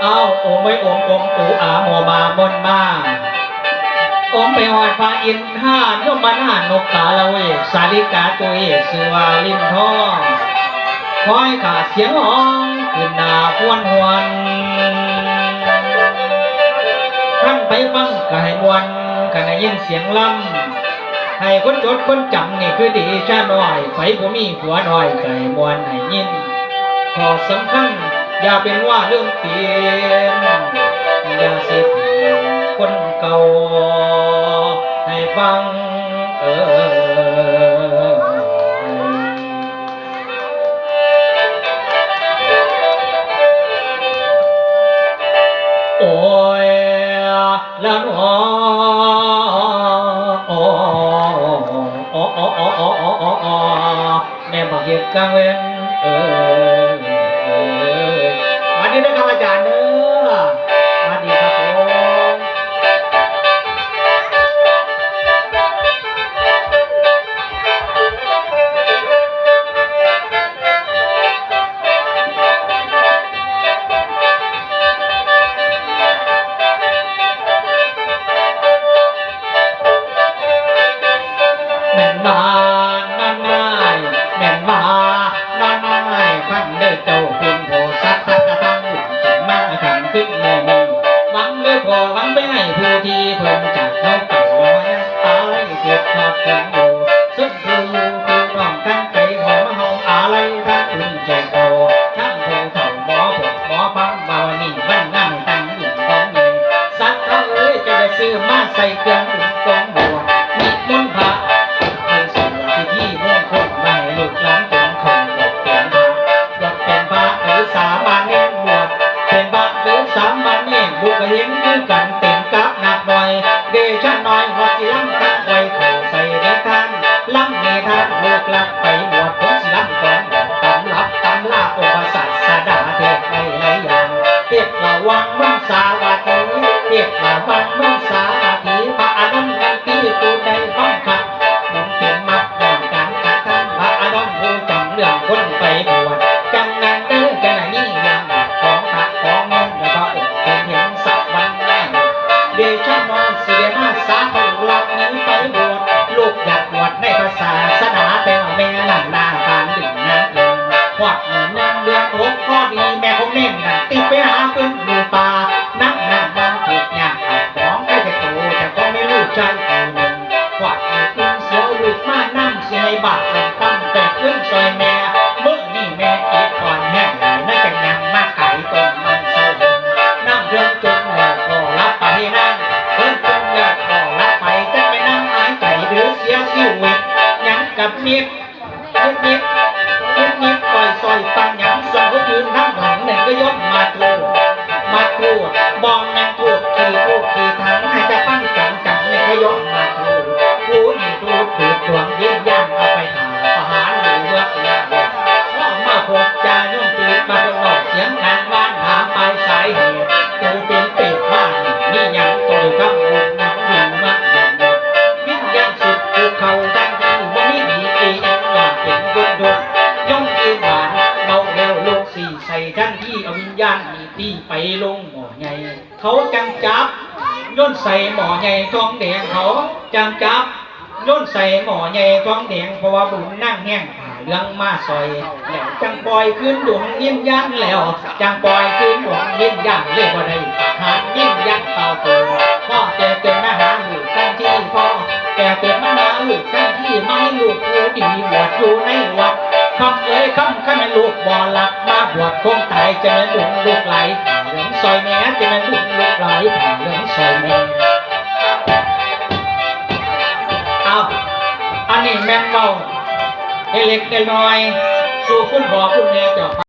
เอาโอมไว้โอมกงปูอาหมอบามนมาโอมไปหอดพาอินห้ายมบ้านห้านกกาละเวสาลิกาตัวเอสือว่าลิมทองคอยขาเสียงห้องขึ้นหนาควนหวนท่านไปฟังก็ให้มวนกันยินเสียงลำให้คนจดคนจำนี่คือดีชาหน่อยไฟผมมีหัวหน่อยไก่มวนให้ยินขอสำคัญอย่าเป็นว่าเรื่องเตียนอย่าสิคนเก่าให้ฟังโอ้ยละหนอแม่บอกเหตุกลางเว้นวันนี้นะครับอาจารย์เด้อวันนี้ครับผมแม่นบ้านบ้านไม้แม่นบ้านบ้านไม้ฟังเด้อเจ้าคุณโพสัตตะกะทังบุญถึงมาขังขึ้นเมื่อนี้หวังเด้อพอหวังไปให้ผู้ที่เพิ่นจากเข้าไปว่าตายเก็บทอดกันอยู่ซึ่งผู้น้องทั้งใจหอมเฮาอะไรทั้งคุณใจโตทั้งผู้เฒ่าหมอผมหมอฟังบ่าวนี่วันนั้นตั้งอยู่กองใหญ่สัตว์เขาเอ้ยจะได้ซื้อมาใส่เครื่องอุ่นกองบัวมีมนต์พระที่ม่วงคงไม่ลูกหลานเป็นคนบวชเป็นพระบวชเป็นพระหรือสามัญเองบวชเป็นพระหรือสามัญเองบุกเห็นคือกันเป็นกับหนักหน่อยเดชะน้อยหอดสิล้ำกักไว้เข้าใส่ในทานล้ำในทานลูกหลักไปบวชผมสิล้ำก่อนตำรับตำลาองค์ศาสดาเทศไว้หลายอย่างเทศระวังมังสาวัตถีเทศระวังมังสาวัตถีพระอนุนันตีตูใดฟังขัดมันเป็นมักย้อนการกระทำพระอนุผู้จำเรื่องคนไปบวชจังนั้นเด้อจะไหนนี่ยังของพระของเงินและพระองค์เป็นเห็นสักวันแน่เดชะน้อยเสียมาสาเขาหลับนี้ไปบวชลูกอยากบวชในภาษาศาสนาแต่ว่าแม่หลังหน้าบานดึงนั่นเองหวัดนั่งเดือดหกข้อดีแม่คงเน้นนั่นติดไปหาเพื่อนอยู่ป่านั่งนั่งมองถูกยากขัดของใครจะโตแต่ก็ไม่รู้ใจคนหนึ่งหวัดกินเสียวลูกมานั่งเสียบาดหลังตั้งแต่ขึ้นซอยแม่เมื่อนี่แม่อีกก่อนแห้งหลายน่าจะยังมาขายต้นมันเศร้านั่งเรื่องจนแล้วก็รับไปนั่งเพิ่นจนแล้วก็รับไปจะไปนั่งหายใจหรือเสียชีวิตยังกับนิดปล่อยซอยปังยังส่งก็ยืนทั้งหลังหนึ่งก็ยกมาทูบองยังทูขี่ทั้งให้จะปั้นจังในก็ยกมาทูนี่ทูถูกดวงเยี่ยมย่างเอาไปหาประหารหรือเลือกยาพ่อมาพบจาย่อมตีมาตลอดเสียงทางบ้านถามไปสายเหตุตูเป็นเป็ดบ้านนี่ยังตัวข้างบนนักอยู่นักวิ่งยังสุดภูเขาตั้งที่ว่ามีดียังอยากเห็นดุย่อมยืนหวานเมาแล้วโลกสี่ใส่ทันที่เอาวิญญาณมีตีไปลงหมอใหญ่เขาจังจับย่นใส่หมอใหญ่ทองแดงเขาจังจับย่นใส่หมอใหญ่ทองแดงเพราะว่าบุญนั่งแห้งเรื่องมาซอยแล้วจังปล่อยขึ้นดวงยิ้มยันแล้วจังปล่อยขึ้นดวงยิ้มยันเรียกว่าได้หายิ้มยันเต่าตัวพ่อแกเป็นมหาลูกท่านที่พ่อแกเป็นมหาลูกท่านที่ไม่ลูกผู้ดีบวชอยู่ในวัดคำเอ้ยคำข้าแม่ลูกบ่หลับมาบวชคงตายจะไม่ดุลูกไหลเหลืองซอยแม่จะไม่ดุลูกไหลเหลืองซอยแม่เอาอันนี้แม่นเบาเล็กน้อยสู่คุณพ่อคุณแม่เจ้า